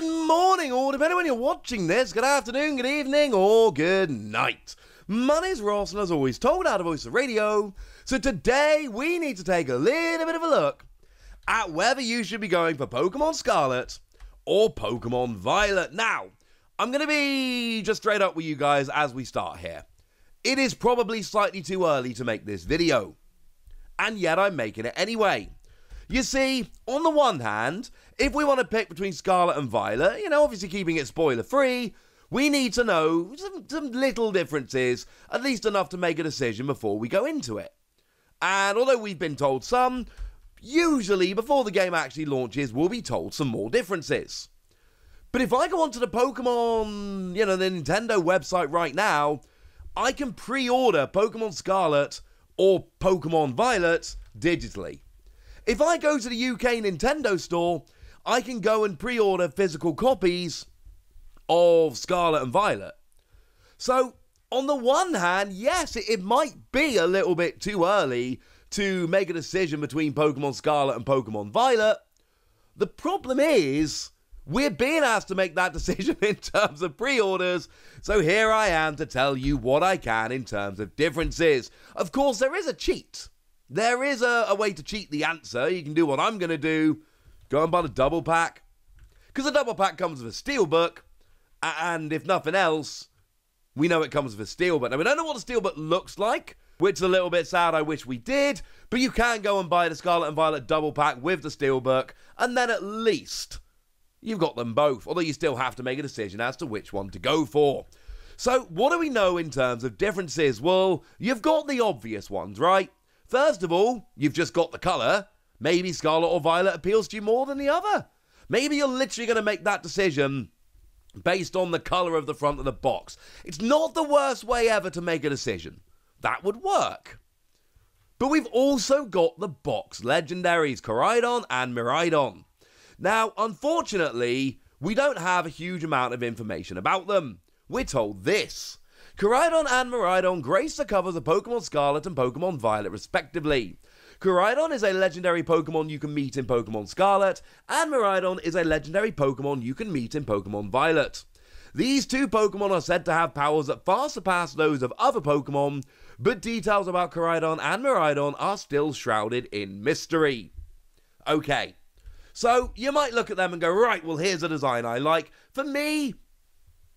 Good morning, or depending on when you're watching this, good afternoon, good evening, or good night. My name's Ross, and as always, told how to voice the radio. So today, we need to take a little bit of a look at whether you should be going for Pokemon Scarlet or Pokemon Violet. Now, I'm going to be just straight up with you guys as we start here. It is probably slightly too early to make this video, and yet I'm making it anyway. You see, on the one hand, if we want to pick between Scarlet and Violet, obviously keeping it spoiler-free, we need to know some little differences, at least enough to make a decision before we go into it. And although we've been told some, usually before the game actually launches, we'll be told some more differences. But if I go onto the Pokemon, the Nintendo website right now, I can pre-order Pokemon Scarlet or Pokemon Violet digitally. If I go to the UK Nintendo store, I can go and pre-order physical copies of Scarlet and Violet. So, on the one hand, yes, it might be a little bit too early to make a decision between Pokemon Scarlet and Pokemon Violet. The problem is, we're being asked to make that decision in terms of pre-orders, so here I am to tell you what I can in terms of differences. Of course, there is a cheat. There is a way to cheat the answer. You can do what I'm going to do. Go and buy the double pack. Because the double pack comes with a steelbook. And if nothing else, we know it comes with a steelbook. Now, we don't know what the steelbook looks like, which is a little bit sad. I wish we did. But you can go and buy the Scarlet and Violet double pack with the steelbook. And then at least you've got them both. Although you still have to make a decision as to which one to go for. So what do we know in terms of differences? Well, you've got the obvious ones, right? First of all, you've just got the colour. Maybe Scarlet or Violet appeals to you more than the other. Maybe you're literally going to make that decision based on the colour of the front of the box. It's not the worst way ever to make a decision. That would work. But we've also got the box legendaries, Koraidon and Miraidon. Now, unfortunately, we don't have a huge amount of information about them. We're told this. Koraidon and Miraidon grace the covers of Pokemon Scarlet and Pokemon Violet respectively. Koraidon is a legendary Pokemon you can meet in Pokemon Scarlet, and Miraidon is a legendary Pokemon you can meet in Pokemon Violet. These two Pokemon are said to have powers that far surpass those of other Pokemon, but details about Koraidon and Miraidon are still shrouded in mystery. Okay, so you might look at them and go, right, well here's a design I like. For me,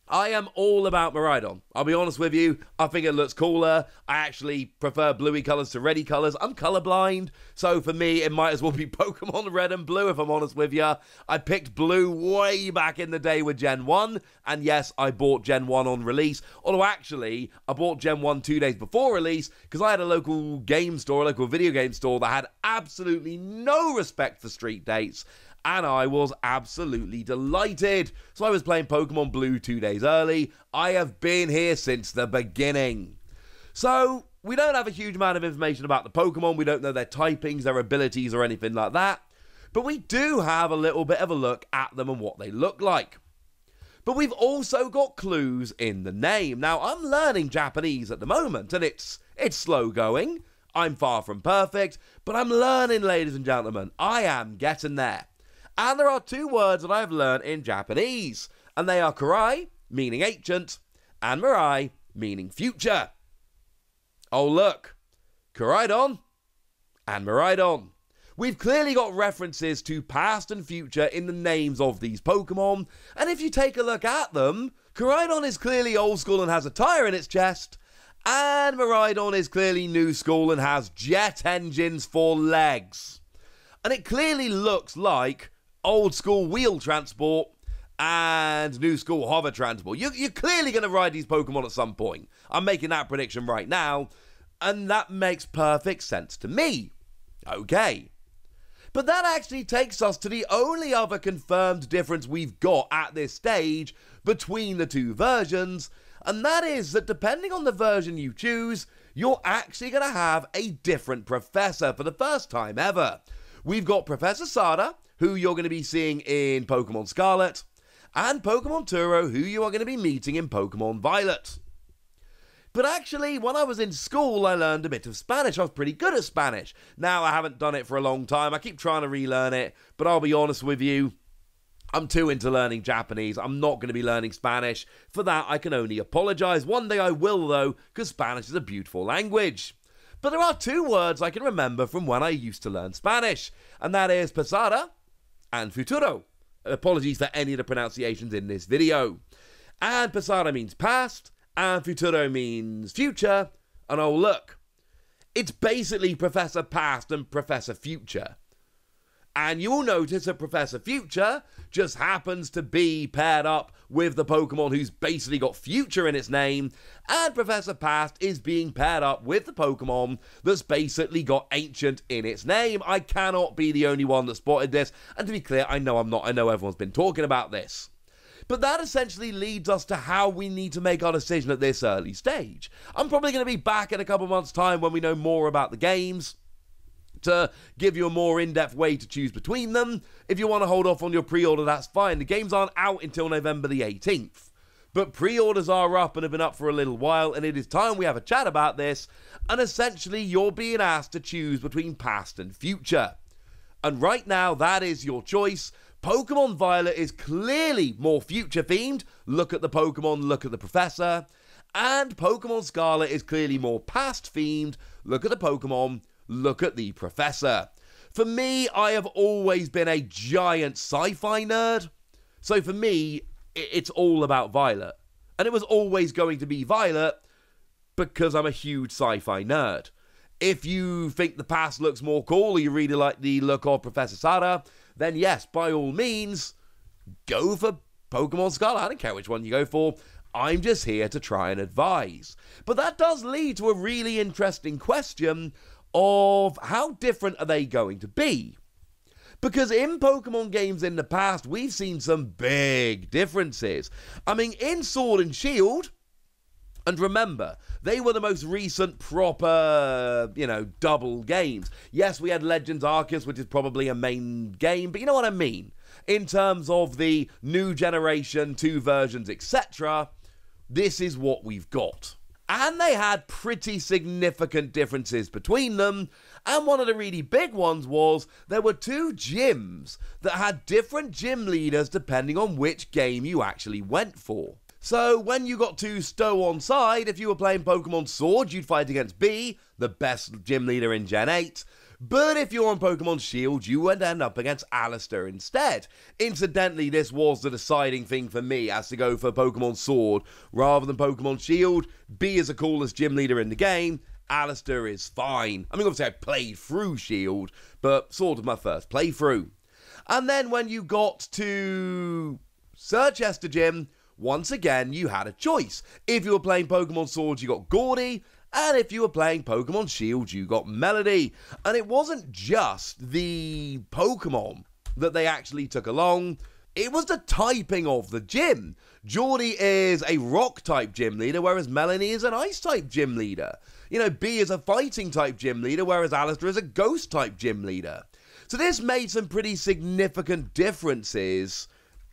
I am all about Miraidon. I'll be honest with you, I think it looks cooler. I actually prefer bluey colours to reddy colours. I'm colourblind, so for me, it might as well be Pokemon Red and Blue, if I'm honest with you. I picked Blue way back in the day with Gen 1, and yes, I bought Gen 1 on release. Although actually, I bought Gen 1 2 days before release, because I had a local game store, a local video game store, that had absolutely no respect for street dates. And I was absolutely delighted. So I was playing Pokemon Blue 2 days early. I have been here since the beginning. So we don't have a huge amount of information about the Pokemon. We don't know their typings, their abilities, or anything like that. But we do have a little bit of a look at them and what they look like. But we've also got clues in the name. Now, I'm learning Japanese at the moment, and it's slow going. I'm far from perfect, but I'm learning, ladies and gentlemen. I am getting there. And there are two words that I've learned in Japanese, and they are Karai, meaning ancient, and Mirai, meaning future. Oh look, Koraidon and Miraidon. We've clearly got references to past and future in the names of these Pokemon, and if you take a look at them, Koraidon is clearly old school and has a tyre in its chest, and Miraidon is clearly new school and has jet engines for legs. And it clearly looks like old school wheel transport and new school hover transport. You're clearly going to ride these Pokemon at some point. I'm making that prediction right now, and that makes perfect sense to me. Okay. But that actually takes us to the only other confirmed difference we've got at this stage between the two versions, and that is that depending on the version you choose, you're actually going to have a different professor for the first time ever. We've got Professor Sada, who you're going to be seeing in Pokemon Scarlet, and Pokemon Turo, who you are going to be meeting in Pokemon Violet. But actually, when I was in school, I learned a bit of Spanish. I was pretty good at Spanish. Now, I haven't done it for a long time. I keep trying to relearn it, but I'll be honest with you, I'm too into learning Japanese. I'm not going to be learning Spanish. For that, I can only apologise. One day I will, though, because Spanish is a beautiful language. But there are two words I can remember from when I used to learn Spanish, and that is pasada and futuro. Apologies for any of the pronunciations in this video. And pasada means past, and futuro means future, and oh look, it's basically Professor Past and Professor Future. And you'll notice that Professor Future just happens to be paired up with the Pokemon who's basically got Future in its name, and Professor Past is being paired up with the Pokemon that's basically got Ancient in its name. I cannot be the only one that spotted this, and to be clear, I know I'm not. I know everyone's been talking about this. But that essentially leads us to how we need to make our decision at this early stage. I'm probably going to be back in a couple months' time when we know more about the games, to give you a more in-depth way to choose between them. If you want to hold off on your pre-order, that's fine. The games aren't out until November the 18th. But pre-orders are up and have been up for a little while, and it is time we have a chat about this. And essentially, you're being asked to choose between past and future. And right now, that is your choice. Pokemon Violet is clearly more future-themed. Look at the Pokemon, look at the Professor. And Pokemon Scarlet is clearly more past-themed. Look at the Pokemon, look at the Professor. For me, I have always been a giant sci-fi nerd. So for me, it's all about Violet. And it was always going to be Violet because I'm a huge sci-fi nerd. If you think the past looks more cool, or you really like the look of Professor Sada, then yes, by all means, go for Pokemon Scarlet. I don't care which one you go for. I'm just here to try and advise. But that does lead to a really interesting question of how different are they going to be? Because in Pokemon games in the past, we've seen some big differences. I mean, in Sword and Shield, and remember, they were the most recent proper, double games. Yes, we had Legends Arceus, which is probably a main game, but you know what I mean? In terms of the new generation, 2 versions, etc., this is what we've got. And they had pretty significant differences between them, and one of the really big ones was there were 2 gyms that had different gym leaders depending on which game you actually went for. So when you got to Stow on side, if you were playing Pokemon Sword, you'd fight against B, the best gym leader in Gen 8. But if you're on Pokemon Shield, you would end up against Alistair instead. Incidentally, this was the deciding thing for me as to go for Pokemon Sword rather than Pokemon Shield. B is the coolest gym leader in the game. Alistair is fine. I mean, obviously I played through Shield, but Sword was my first playthrough. And then when you got to Sirchester Gym, once again, you had a choice. If you were playing Pokemon Sword, you got Gordy, and if you were playing Pokemon Shield, you got Melody. And it wasn't just the Pokemon that they actually took along, it was the typing of the gym. Geordie is a rock-type gym leader, whereas Melanie is an ice-type gym leader. B is a fighting-type gym leader, whereas Alistair is a ghost-type gym leader. So this made some pretty significant differences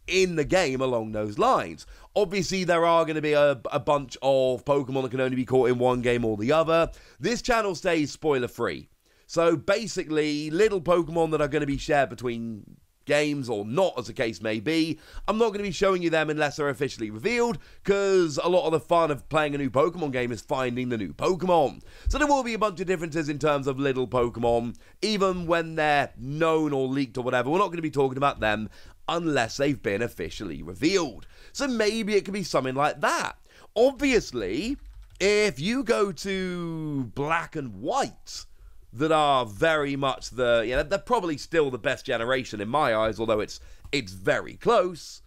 in the game along those lines. Obviously, there are going to be a bunch of Pokemon that can only be caught in one game or the other. This channel stays spoiler-free. So basically, little Pokemon that are going to be shared between games or not, as the case may be, I'm not going to be showing you them unless they're officially revealed, because a lot of the fun of playing a new Pokemon game is finding the new Pokemon. So there will be a bunch of differences in terms of little Pokemon, even when they're known or leaked or whatever. We're not going to be talking about them unless they've been officially revealed. So maybe it could be something like that. Obviously, if you go to Black and White, that are very much they're probably still the best generation in my eyes, although it's very close.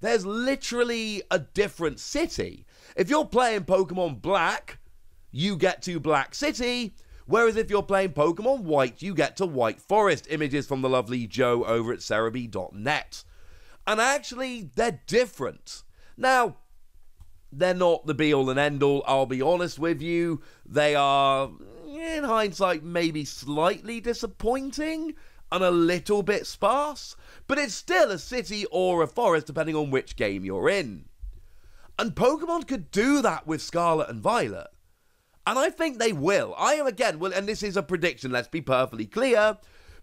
There's literally a different city. If you're playing Pokemon Black, you get to Black City, whereas if you're playing Pokemon White, you get to White Forest. Images from the lovely Joe over at Cerebi.net. And actually, they're different. Now, they're not the be-all and end-all, I'll be honest with you. They are, in hindsight, maybe slightly disappointing and a little bit sparse, but it's still a city or a forest depending on which game you're in. And Pokemon could do that with Scarlet and Violet. And I think they will. And this is a prediction, let's be perfectly clear,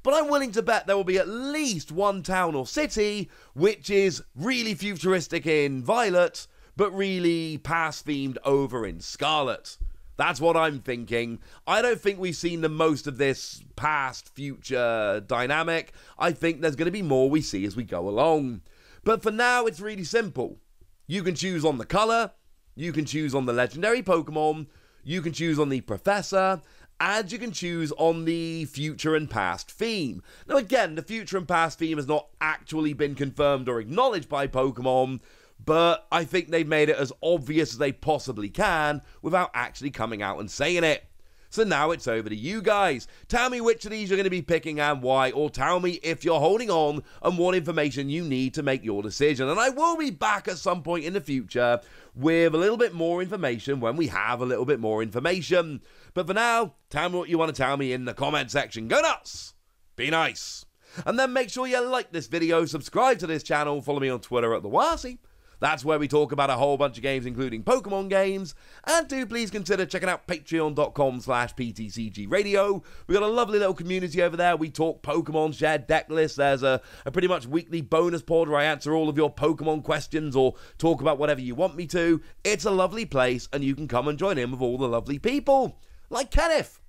but I'm willing to bet there will be at least one town or city which is really futuristic in Violet, but really past-themed over in Scarlet. That's what I'm thinking. I don't think we've seen the most of this past-future dynamic. I think there's going to be more we see as we go along. But for now, it's really simple. You can choose on the colour, you can choose on the legendary Pokemon, you can choose on the Professor, and you can choose on the future and past theme. Now again, the future and past theme has not actually been confirmed or acknowledged by Pokemon, but I think they've made it as obvious as they possibly can without actually coming out and saying it. So now it's over to you guys. Tell me which of these you're going to be picking and why, or tell me if you're holding on and what information you need to make your decision. And I will be back at some point in the future with a little bit more information when we have a little bit more information. But for now, tell me what you want to tell me in the comment section. Go nuts! Be nice! And then make sure you like this video, subscribe to this channel, follow me on Twitter at TheWasi. That's where we talk about a whole bunch of games, including Pokemon games. And do please consider checking out patreon.com/PTCGradio. We've got a lovely little community over there. We talk Pokemon, share deck lists. There's a pretty much weekly bonus pod where I answer all of your Pokemon questions or talk about whatever you want me to. It's a lovely place, and you can come and join in with all the lovely people. Like Kenneth.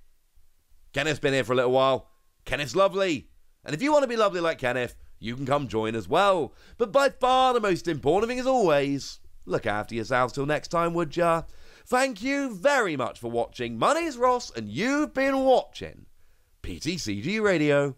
Kenneth's been here for a little while. Kenneth's lovely. And if you want to be lovely like Kenneth, you can come join as well. But by far the most important thing, as always, look after yourselves till next time, would ya? Thank you very much for watching. My name's Ross, and you've been watching PTCG Radio.